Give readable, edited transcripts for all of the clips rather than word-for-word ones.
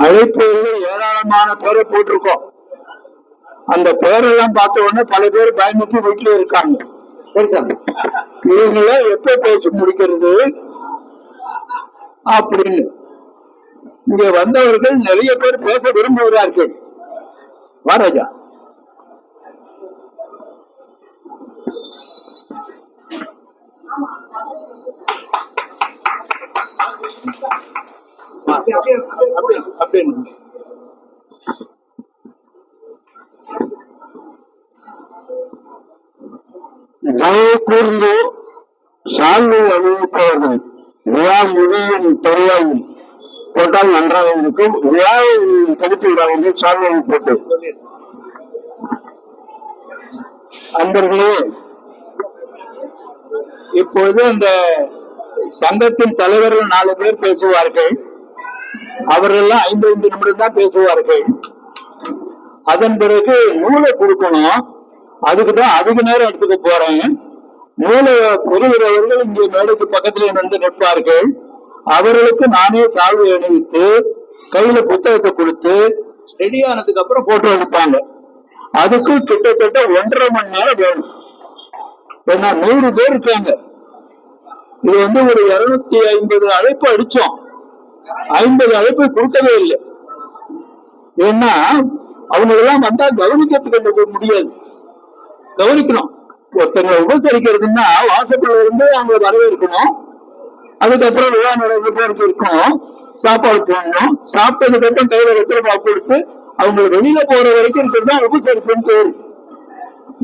அழைப்புகள் ஏராளமான பேரை போட்டிருக்கோம். அந்த பேரெல்லாம் பார்த்த உடனே பல பேர் பயந்துட்டு வீட்டுல இருக்காங்க. சரி சார், இவங்கள எப்ப பேசி முடிக்கிறது அப்படின்னு இங்க வந்தவர்கள் நிறைய பேர் பேச விரும்புகிறார்கள். வாராஜா, அப்படின்னு கூர்ந்து சால்வை அணிவிப்பவர்கள் விழா முடியும் தருவாயில் போட்டால் நன்றாக இருக்கும். விழாவை கழித்து விடாதீர்கள், சால்வை போட்டு. அன்பர்களே, இப்பொழுது அந்த சங்கத்தின் தலைவர்கள் 4 பேர் பேசுவார்கள். அவர்கள் 5 நிமிடம் தான் பேசுவார்கள். அதன் பிறகு நூலை கொடுக்கணும். அதுக்குதான் அதிக நேரம் எடுத்துக்க போறேன். நூலை பெறுகிறவர்கள் இங்கே மேடைக்கு பக்கத்திலே வந்து நிற்பார்கள். அவர்களுக்கு நானே சால்வை அணிவித்து கையில புத்தகத்தை கொடுத்து ஸ்டெடி ஆனதுக்கு அப்புறம் போட்டோ எடுப்பாங்க. அதுக்கு கிட்டத்தட்ட 1.5 மணி நேரம் வேணும். ஏன்னா 100 பேர் இருக்காங்க. இது ஒரு 250 அழைப்பு அடிச்சோம். 50 அழைப்பு கொடுக்கவே இல்லை. ஏன்னா அவங்க எல்லாம் வந்தா கவனிக்கிறதுக்கு முடியாது. கவனிக்கணும். ஒருத்தங்களை உபசரிக்கிறதுன்னா வாசப்படில இருந்து அவங்க வரவேற்கணும். அதுக்கப்புறம் விழா நடவடிக்கை இருக்கணும். சாப்பாடு போடணும். சாப்பிட்டதுக்கு அப்புறம் கையில வெத்தலை கொடுத்து அவங்க வெளியில போற வரைக்கும் இருக்கிறது உபசரிப்புன்னு பேரு.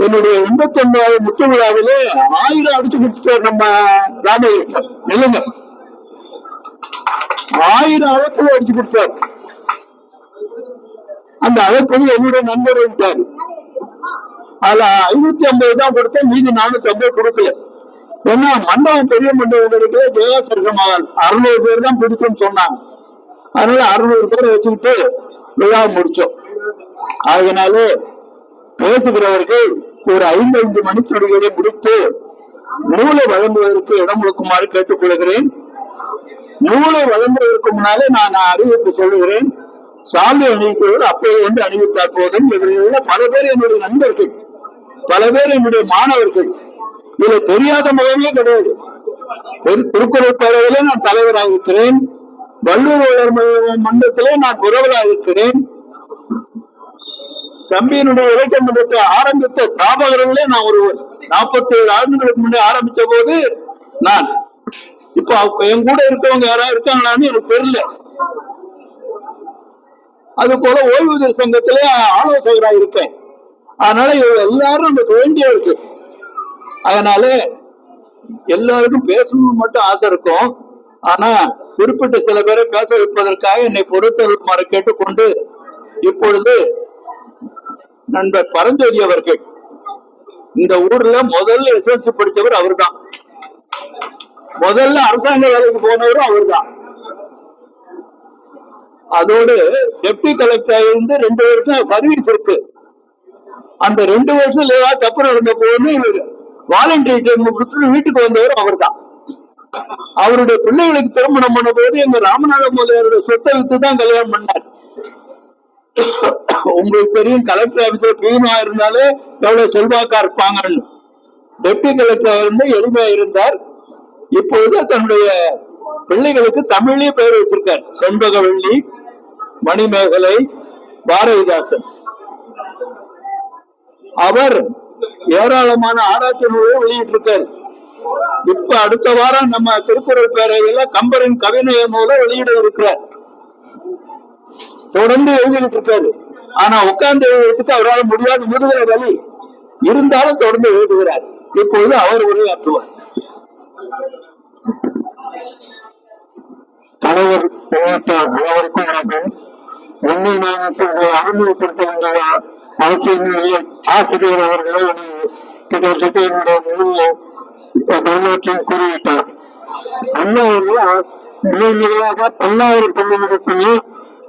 என்னுடைய 89வது முத்து விழாவிலே 1000 அடிச்சு கொடுத்துட்டார் நம்ம ராமகிருஷ்ணன். நில்லுங்க, 1000 அழைப்பு அடிச்சு கொடுத்தார். அந்த அழைப்பது என்னுடைய நண்பர் விட்டாரு. அதுல 550 தான் கொடுத்தேன், மீதி 450 கொடுக்கல. ஏன்னா மண்டபம் பெரிய மண்டபம் கிடைக்கல. ஜெயாசர்க மகால் 600 பேர் தான் பிடிக்கும்னு சொன்னாங்க. அதனால 600 பேரை வச்சுக்கிட்டு விழா முடிச்சோம். அதனால பேசுகிறவர்கள் ஒரு 5 மணித்துறைகளை முடித்து நூலை வழங்குவதற்கு இடம் கொடுக்குமாறு கேட்டுக்கொள்கிறேன். நூலை வழங்குவதற்கு முன்னாலே நான் அறிவிப்பு சொல்லுகிறேன். சால்வை அணிவிக்கிறவர் அப்போது அணிவித்தார் போதும். இவர்கள் பல பேர் என்னுடைய நண்பர்கள், பல பேர் என்னுடைய மாணவர்கள். இதுல தெரியாத முகமே கிடையாது. திருக்குறள் பேரவையிலே நான் தலைவராக இருக்கிறேன். வள்ளுவர் மன்றத்திலே நான் புரவலாக இருக்கிறேன். தம்பியினுடைய இலக்கிய மன்றத்தை ஆரம்பித்த ஸ்தாபகர்களே நான் ஒருவர். 47 ஆண்டுகளுக்கு முன்னே ஆரம்பிச்ச போது நான். இப்ப என் கூட இருக்கவங்க யாராவது இருக்காங்களான்னு எனக்கு தெரியல. அது போல ஓய்வூதியர் சங்கத்திலே ஆலோசகராக இருக்கேன். அதனால எல்லாரும் நமக்கு வேண்டிய இருக்கு. அதனால எல்லாருக்கும் பேசணும்னு மட்டும் ஆசை இருக்கும். ஆனா குறிப்பிட்ட சில பேரை பேச வைப்பதற்காக என்னை பொறுத்தவரை கேட்டுக்கொண்டு இப்பொழுது நண்பர் பரஞ்சோதி அவர்கள், இந்த ஊர்ல முதல்ல எஸ்எல்சி படிச்சவர் அவர் தான். முதல்ல அரசாங்க வேலைக்கு போனவரும் அவர் தான். அதோடு டெப்டி கலெக்டர் இருந்து 2 வருஷம் சர்வீஸ் இருக்கு. அந்த 2 வருஷம் லேவா தப்பு நடந்த போது வாலண்டரி வீட்டுக்கு வந்தவர் அவர் தான். அவருடைய பிள்ளைகளுக்கு திருமணம் பண்ண போது எங்க ராமநாத முதலியாருடைய சொத்தை வித்து தான் கல்யாணம் பண்ணார். உங்களுக்கு தெரியும், கலெக்டர் ஆபீஸ்ல பியூனா இருந்தாலே எவ்வளவு செல்வாக்கா இருப்பாங்கன்னு. டெப்டி கலெக்டர் இருந்து எளிமையா இருந்தார். இப்பொழுது தன்னுடைய பிள்ளைகளுக்கு தமிழ்லயே பெயர் வச்சிருக்கார். செண்பகவள்ளி, மணிமேகலை, பாரதிதாசன். அவர் ஏராளமான ஆராய்ச்சி நூலை வெளியிட்டு இருக்காரு. இப்ப அடுத்த வாரம் நம்ம திருக்குறள் பேரவையில கம்பரின் கவிநய நூலை வெளியிட இருக்கிறார். தொடர்ந்து எழுதிட்டு இருக்காரு. ஆனா உட்கார்ந்து எழுதுறதுக்கு அவரால் முடியாத முதுகலை வலி இருந்தாலும் தொடர்ந்து எழுதுகிறார். இப்பொழுது அவர் உரையாற்றுவார். தலைவர் அனைவருக்கும் வணக்கம். உண்மை நாயகத்தை அறிமுகப்படுத்த வேண்டிய அவசியம் ஆசிரியர் அவர்களே கிட்டத்தட்ட என்னுடைய மொழியை தமிழ்நாட்டில் கூறிவிட்டார். அண்ணா முதலாக 10,000 பள்ளிகளுக்குமே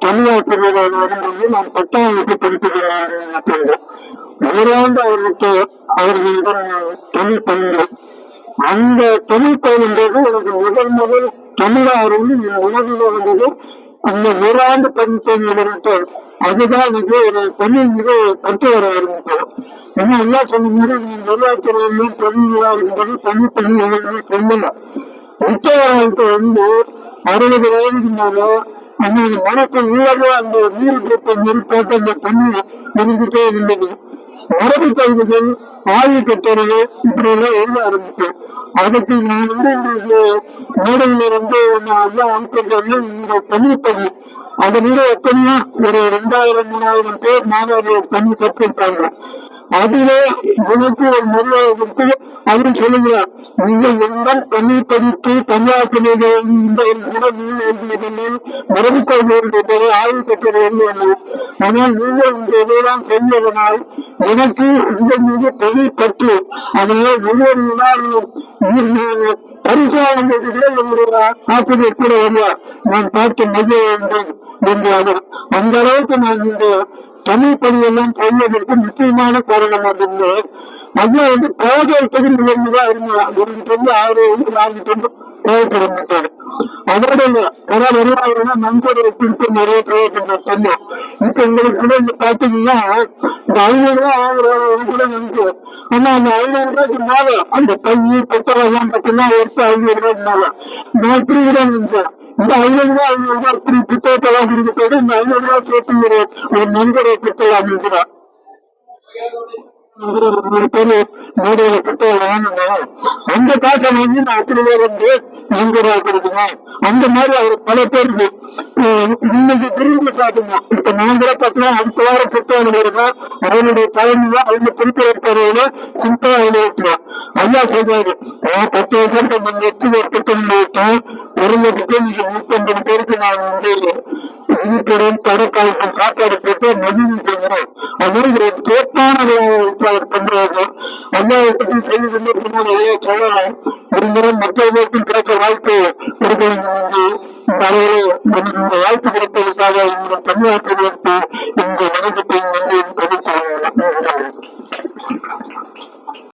தமிழாசிரியர் வரும்போது நான் 10ஆம் வகுப்பு படித்துகிறேன். ஓராண்டு அவர்களிடம் தமிழ் பயின்றேன். அந்த தமிழ் பயிலும்போது எனக்கு முதல் தமிழாக இருந்து உணர்வு வந்தது அந்த ஒரு ஆண்டு பதினஞ்சு அதுதான் எனக்கு ஒரு பணி மிக கற்று வர ஆரம்பித்தோம். ஏன்னா எல்லாம் சொன்ன மாதிரி நிர்வாகத்துறையிலும் தொழில் இருக்கும்போது பணி எதுவுமே சொல்லல. உச்சவரத்து வந்து 60 வயதுக்கு மேல அந்த மனசு உள்ளவே அந்த நீர் குப்பை நெருப்பாட்டு அந்த தண்ணி இருந்துட்டே இருந்தது. மரபு கல்விகள் ஆய்வு கட்டுறது இப்படி எல்லாம் எழுத ஆரம்பிச்சேன். அதுக்கு நான் வந்து உங்களுக்கு மேடையில வந்து எல்லாம் அனுப்பிட்டு இந்த தண்ணிப்பதி அந்த நீரை எத்தனையோ ஒரு 2000-3000 பேர் மாணவர்கள் தண்ணி கற்றுருப்பாங்க. அதிலே எனக்கு ஒரு நிர்வாகத்திற்கு அவரு சொல்லுகிறார், நீங்கள் எங்கள் தண்ணி படித்து தமிழகத்திலே மரபு கல்வியை ஆய்வு பெற்றது என்று. ஆனால் நீங்கள் இந்த இதையெல்லாம் செய்வதனால் எனக்கு உங்கள் மீது தொகை பற்று. அதனால் ஒவ்வொரு வினாடியும் பரிசோதனை என்னுடைய ஆசிரியர் கூட வருவார், நான் பார்த்து மகிழ வேண்டும் என்றார்கள். அந்த அளவுக்கு நான் இந்த தமிழ் பணியெல்லாம் செய்வதற்கு முக்கியமான காரணம் வந்து ஐயா வந்து கோபத்துக்கு நிகழ்ந்துதான் இருந்தாங்க. 6 கோபப்படமாட்டாரு. அதோட பல வருவாங்கன்னா நண்பர்களை குறித்து நிறைய தேவைப்பட்ட சொன்னோம். இப்ப எங்களுக்கு கூட இந்த பாத்தீங்கன்னா இந்த 500 ரூபாய் வாங்குறவங்க கூட நினைக்கிறோம். ஆனா அந்த 500 ரூபாய்க்கு மேல அந்த பையி புத்தகம் பார்த்தீங்கன்னா வருஷம் 500 ரூபாய்க்கு மேல நான் இப்படி கூட நினைச்சேன். இந்த 500 ரூபாய் இப்படி புத்தகத்தெல்லாம் இருக்கிறது. இந்த 500 ரூபாய் சேர்த்து ஒரு நண்பரை புத்தகம் இருக்கிறார். ஒரு பேரு மேடையில புத்தகம் வாங்கினோம். அந்த காசை வாங்கி நான் அப்படி வந்து நண்பராக கொடுக்கணும். அந்த மாதிரி அவர் பல பேருக்கு இன்னைக்கு விரும்பி சாப்பிடுங்க. இப்ப நான் கூட பார்த்தீங்கன்னா அடுத்த வாரம் புத்தகம் இருக்கேன். அவனுடைய தலைமைதான் அவங்க குறிப்பிடப்படையில சிம்பிளா எழுதிட்டோம். ஐயா சொல்றாரு, 10 வருஷத்துக்கு கொஞ்சம் எட்டு ஒரு புத்தகம் எழுதிட்டேன். 1,150,000 பேருக்கு நான் வந்து வீட்டுடன் கடற்காலத்து சாப்பாடு போட்டு மகிழ்ச்சி செய்கிறேன். அதனால ஒரு சிறப்பான அவர் பண்றாங்க. எல்லாத்தையும் செய்து கொண்டிருக்கணும் நிறைய சொல்லலாம். இருந்தாலும் மக்களுக்கும் பேச வாய்ப்பு கொடுக்க வேண்டும் என்று இந்த அளவில் இந்த வாய்ப்பு கிடைப்பதற்காக இந்த தமிழகத்திற்கு இந்த வணக்கத்தை